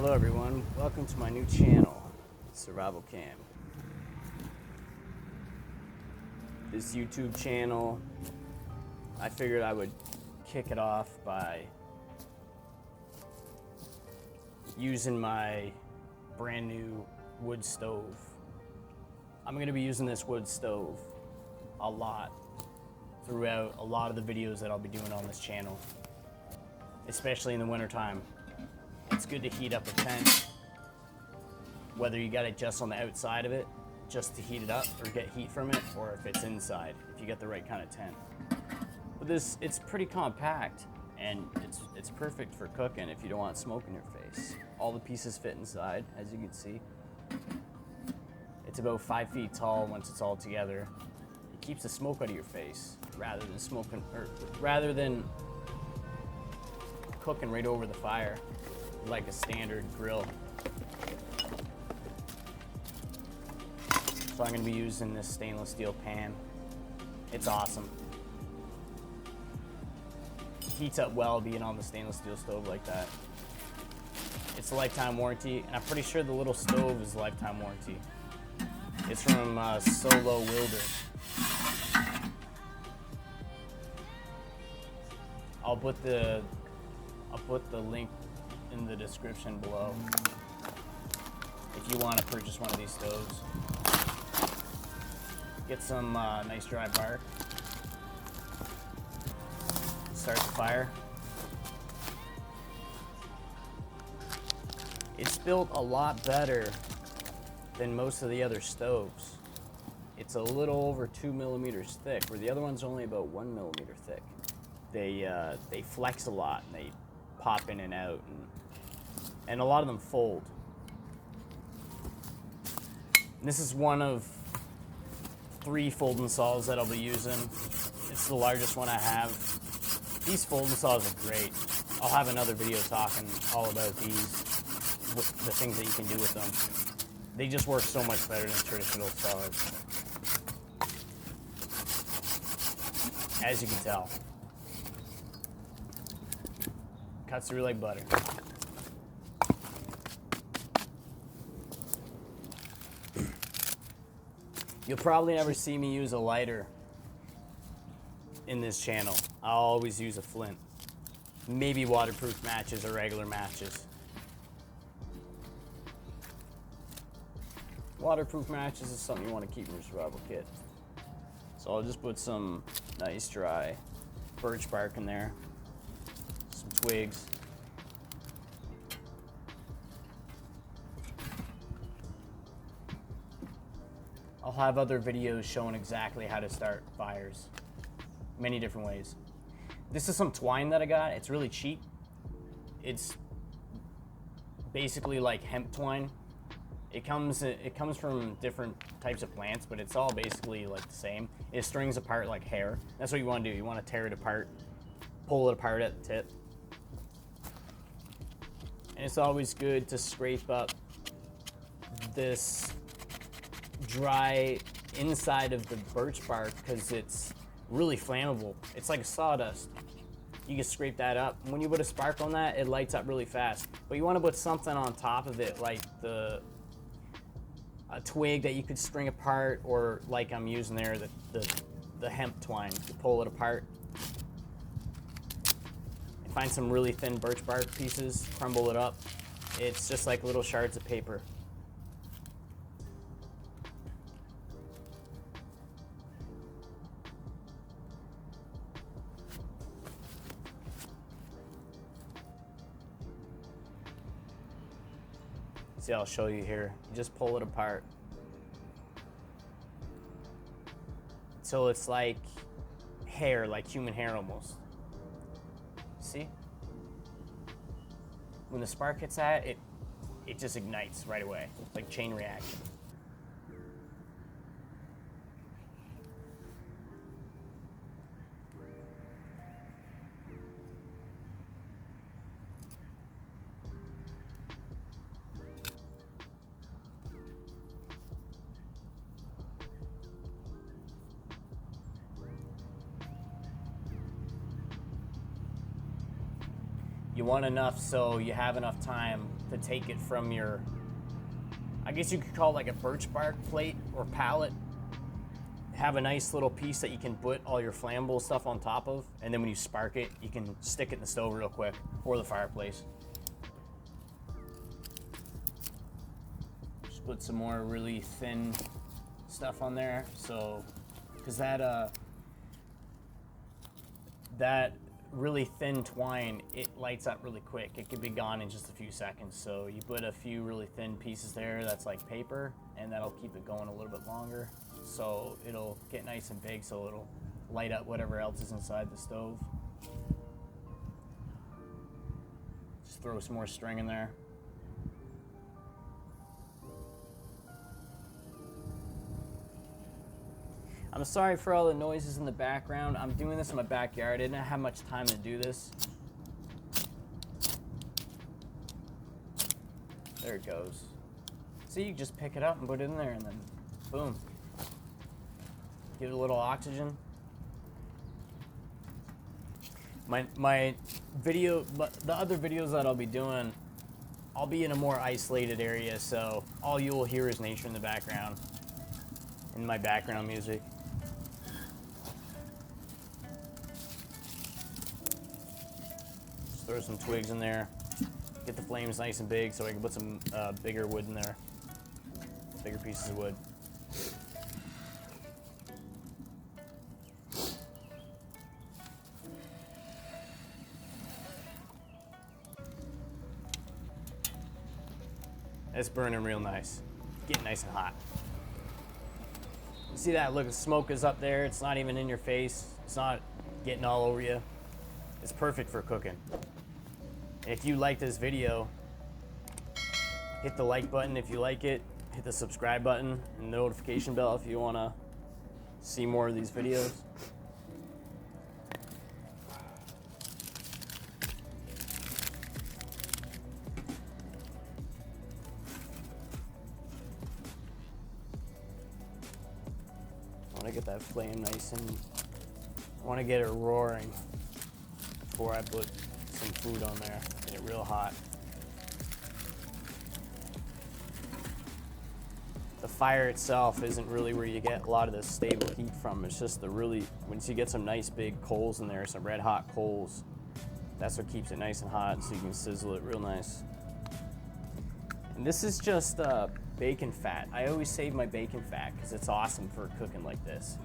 Hello everyone, welcome to my new channel, Survival Cam. This YouTube channel, I figured I would kick it off by using my brand new wood stove. I'm going to be using this wood stove a lot throughout a lot of the videos that I'll be doing on this channel, especially in the wintertime. It's good to heat up a tent, whether you got it just on the outside of it, just to heat it up or get heat from it, or if it's inside, if you get the right kind of tent. But it's pretty compact, and it's perfect for cooking if you don't want smoke in your face. All the pieces fit inside, as you can see. It's about 5 feet tall once it's all together. It keeps the smoke out of your face rather than cooking right over the fire like a standard grill. So I'm gonna be using this stainless steel pan. It's awesome. Heats up well being on the stainless steel stove like that. It's a lifetime warranty, and I'm pretty sure the little stove is lifetime warranty. It's from Solo Wilder. I'll put the link in the description below if you want to purchase one of these stoves. Get some nice dry bark. Start the fire. It's built a lot better than most of the other stoves. It's a little over 2 millimeters thick, where the other one's only about 1 millimeter thick. They flex a lot, and they pop in and out, and a lot of them fold. And this is one of 3 folding saws that I'll be using. It's the largest one I have. These folding saws are great. I'll have another video talking all about these, the things that you can do with them. They just work so much better than traditional saws, as you can tell. Cuts through like butter. You'll probably never see me use a lighter in this channel. I'll always use a flint. Maybe waterproof matches or regular matches. Waterproof matches is something you want to keep in your survival kit. So I'll just put some nice dry birch bark in there. Some twigs. I'll have other videos showing exactly how to start fires. Many different ways. This is some twine that I got. It's really cheap. It's basically like hemp twine. It comes from different types of plants, but it's all basically like the same. It strings apart like hair. That's what you want to do. You want to tear it apart, pull it apart at the tip. And it's always good to scrape up this dry inside of the birch bark because it's really flammable. It's like a sawdust. You can scrape that up. When you put a spark on that, it lights up really fast. But you want to put something on top of it, like a twig that you could string apart, or like I'm using there, the hemp twine. You pull it apart. And find some really thin birch bark pieces, crumble it up. It's just like little shards of paper. See, I'll show you here. You just pull it apart until it's like hair, like human hair almost. See? When the spark hits that, it just ignites right away. It's like chain reaction. You want enough so you have enough time to take it from your, I guess you could call it like a birch bark plate or pallet. Have a nice little piece that you can put all your flammable stuff on top of, and then when you spark it, you can stick it in the stove real quick or the fireplace. Just put some more really thin stuff on there, so because that really thin twine, it lights up really quick. It could be gone in just a few seconds. So you put a few really thin pieces there that's like paper, and that'll keep it going a little bit longer. So it'll get nice and big, so it'll light up whatever else is inside the stove. Just throw some more string in there. I'm sorry for all the noises in the background. I'm doing this in my backyard. I didn't have much time to do this. There it goes. See, you just pick it up and put it in there, and then boom. Give it a little oxygen. My video, the other videos that I'll be doing, I'll be in a more isolated area, so all you'll hear is nature in the background, in my background music. Just throw some twigs in there. Get the flames nice and big so I can put some bigger wood in there, bigger pieces of wood. It's burning real nice. Getting nice and hot. See that? Look, the smoke is up there. It's not even in your face. It's not getting all over you. It's perfect for cooking. And if you like this video, hit the like button if you like it. Hit the subscribe button and the notification bell if you want to see more of these videos. I want to get that flame nice and I want to get it roaring before I put some food on there. Get it real hot. The fire itself isn't really where you get a lot of the stable heat from. It's just the really, once you get some nice big coals in there, some red hot coals, that's what keeps it nice and hot so you can sizzle it real nice. And this is just bacon fat. I always save my bacon fat because it's awesome for cooking like this.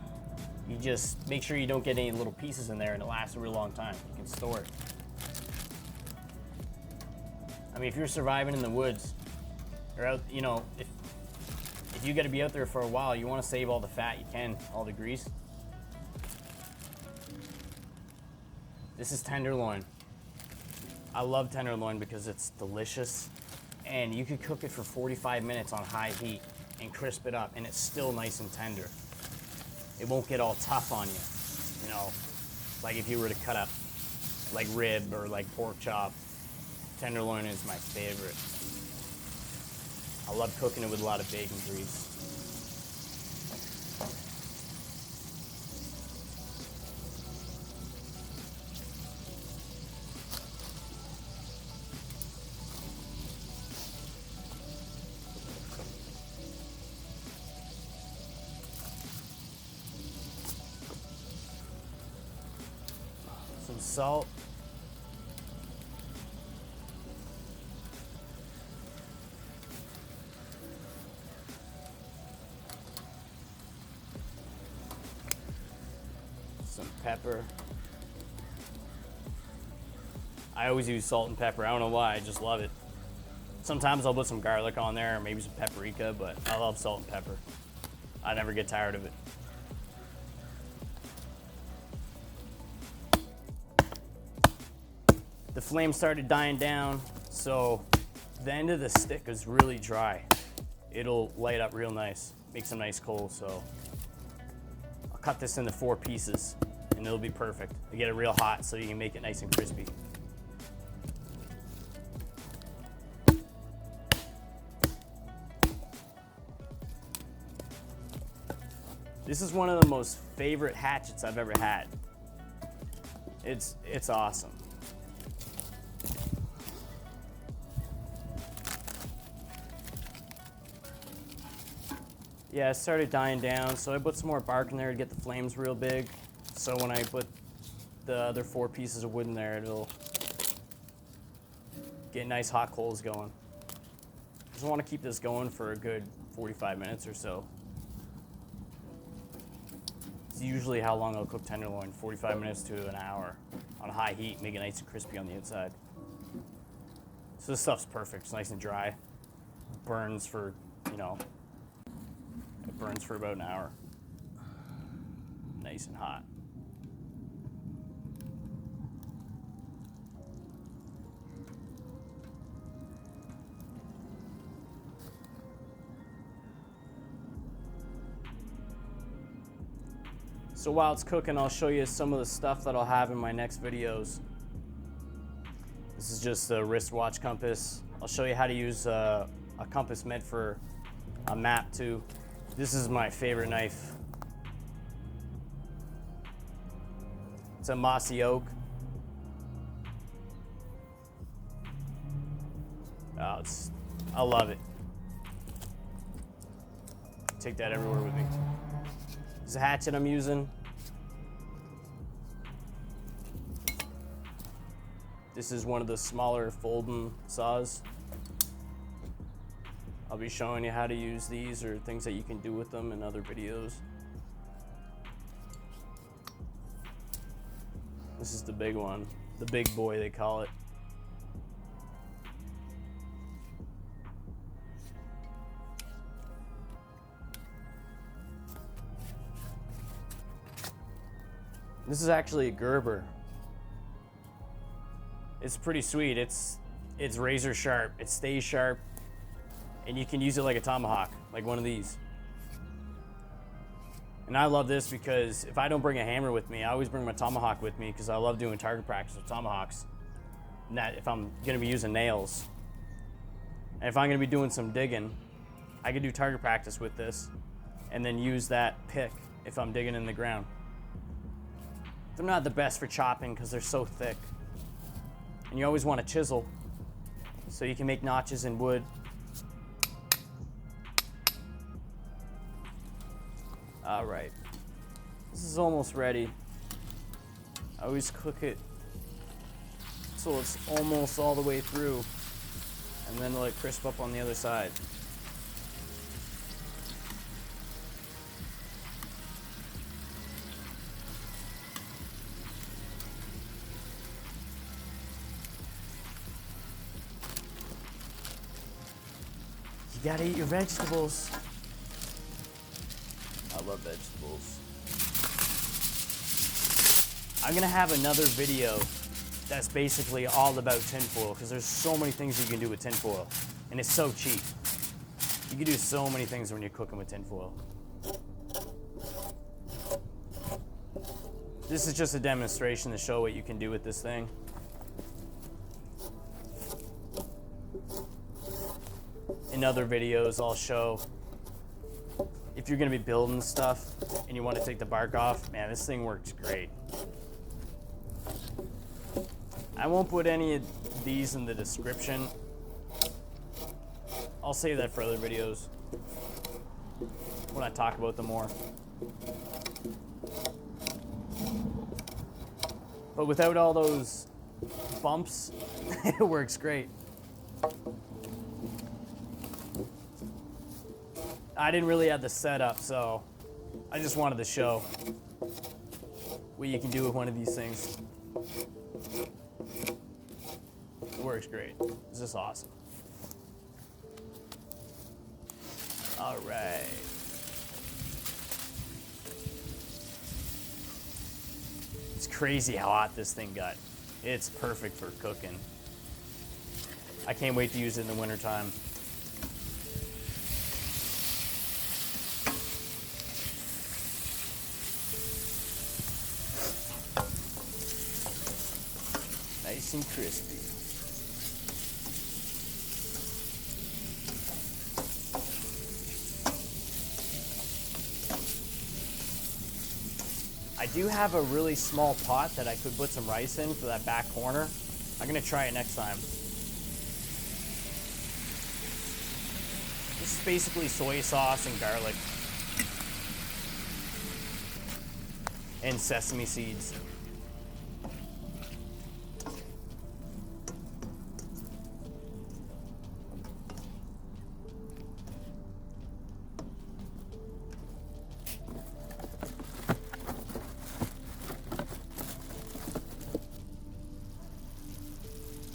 You just make sure you don't get any little pieces in there and it lasts a real long time. You can store it. I mean, if you're surviving in the woods, or out, you know, if you got to be out there for a while, you want to save all the fat you can, all the grease. This is tenderloin. I love tenderloin because it's delicious, and you could cook it for 45 minutes on high heat and crisp it up, and it's still nice and tender. It won't get all tough on you, you know, like if you were to cut up like rib or like pork chop. Tenderloin is my favorite. I love cooking it with a lot of bacon grease. Some salt. Some pepper. I always use salt and pepper. I don't know why, I just love it. Sometimes I'll put some garlic on there or maybe some paprika, but I love salt and pepper. I never get tired of it. The flame started dying down, so the end of the stick is really dry. It'll light up real nice, make some nice coals, so I'll cut this into 4 pieces and it'll be perfect. To get it real hot so you can make it nice and crispy. This is one of the most favorite hatchets I've ever had. It's awesome. yeah, it started dying down, so I put some more bark in there to get the flames real big. So when I put the other 4 pieces of wood in there, it'll get nice hot coals going. Just want to keep this going for a good 45 minutes or so. It's usually how long I'll cook tenderloin, 45 minutes to an hour on high heat, make it nice and crispy on the inside. So this stuff's perfect. It's nice and dry. Burns for, you know, it burns for about an hour. Nice and hot. So while it's cooking, I'll show you some of the stuff that I'll have in my next videos. This is just a wristwatch compass. I'll show you how to use a compass meant for a map too. This is my favorite knife. It's a mossy oak. Oh, I love it. Take that everywhere with me. This is a hatchet I'm using. This is one of the smaller folding saws. I'll be showing you how to use these or things that you can do with them in other videos. This is the big one, the big boy they call it. This is actually a Gerber. It's pretty sweet. It's razor sharp. It stays sharp, and you can use it like a tomahawk, like one of these. And I love this because if I don't bring a hammer with me, I always bring my tomahawk with me because I love doing target practice with tomahawks. And that if I'm gonna be using nails, and if I'm gonna be doing some digging, I can do target practice with this, and then use that pick if I'm digging in the ground. They're not the best for chopping because they're so thick. And you always want a chisel so you can make notches in wood. All right, this is almost ready. I always cook it so it's almost all the way through, and then let it crisp up on the other side. You gotta eat your vegetables. I love vegetables. I'm gonna have another video that's basically all about tinfoil because there's so many things you can do with tinfoil, and it's so cheap. You can do so many things when you're cooking with tinfoil. This is just a demonstration to show what you can do with this thing. In other videos, I'll show if you're gonna be building stuff and you want to take the bark off, man, this thing works great. I won't put any of these in the description. I'll save that for other videos when I talk about them more. But without all those bumps, it works great. I didn't really have the setup, so I just wanted to show what you can do with one of these things. It works great. It's just awesome. All right. It's crazy how hot this thing got. It's perfect for cooking. I can't wait to use it in the wintertime. Nice and crispy. I do have a really small pot that I could put some rice in for that back corner. I'm gonna try it next time. This is basically soy sauce and garlic. and sesame seeds.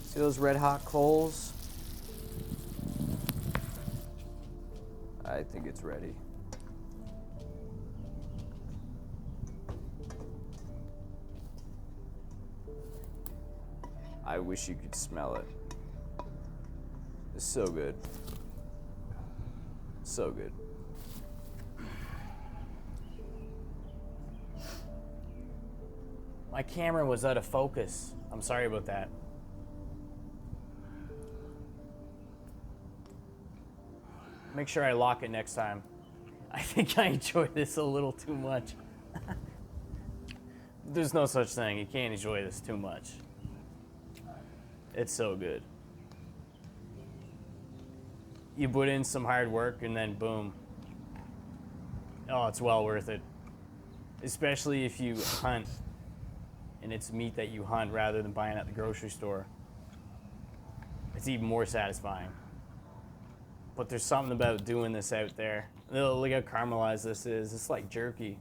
See those red hot coals? I think it's ready. I wish you could smell it. It's so good. So good. My camera was out of focus. I'm sorry about that. Make sure I lock it next time. I think I enjoy this a little too much. There's no such thing. You can't enjoy this too much. It's so good. You put in some hard work and then boom. Oh, it's well worth it. Especially if you hunt and it's meat that you hunt rather than buying at the grocery store. It's even more satisfying. But there's something about doing this out there. Look how caramelized this is. It's like jerky.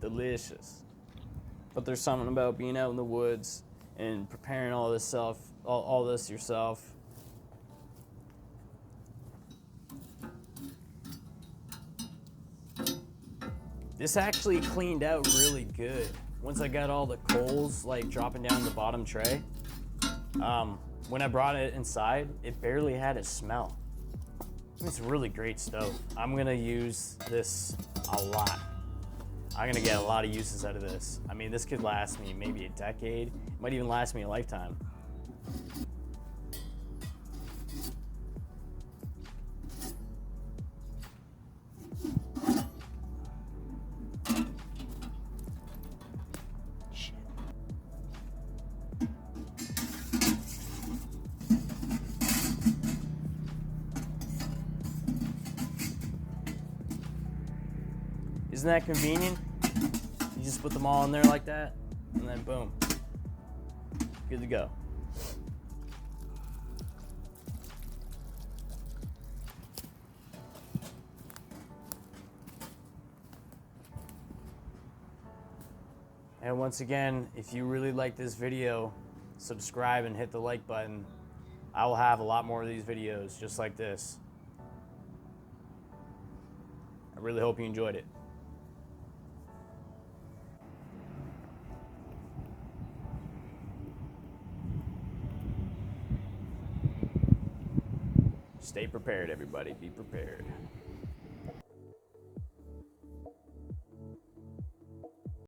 Delicious. But there's something about being out in the woods and preparing all this stuff, all this yourself. This actually cleaned out really good. Once I got all the coals like dropping down the bottom tray, when I brought it inside, it barely had a smell. It's a really great stove. I'm gonna use this a lot. I'm gonna get a lot of uses out of this. I mean, this could last me maybe a decade. It might even last me a lifetime. Isn't that convenient? You just put them all in there like that, and then boom, good to go. And once again, if you really like this video, subscribe and hit the like button. I will have a lot more of these videos just like this. I really hope you enjoyed it. Stay prepared, everybody. Be prepared.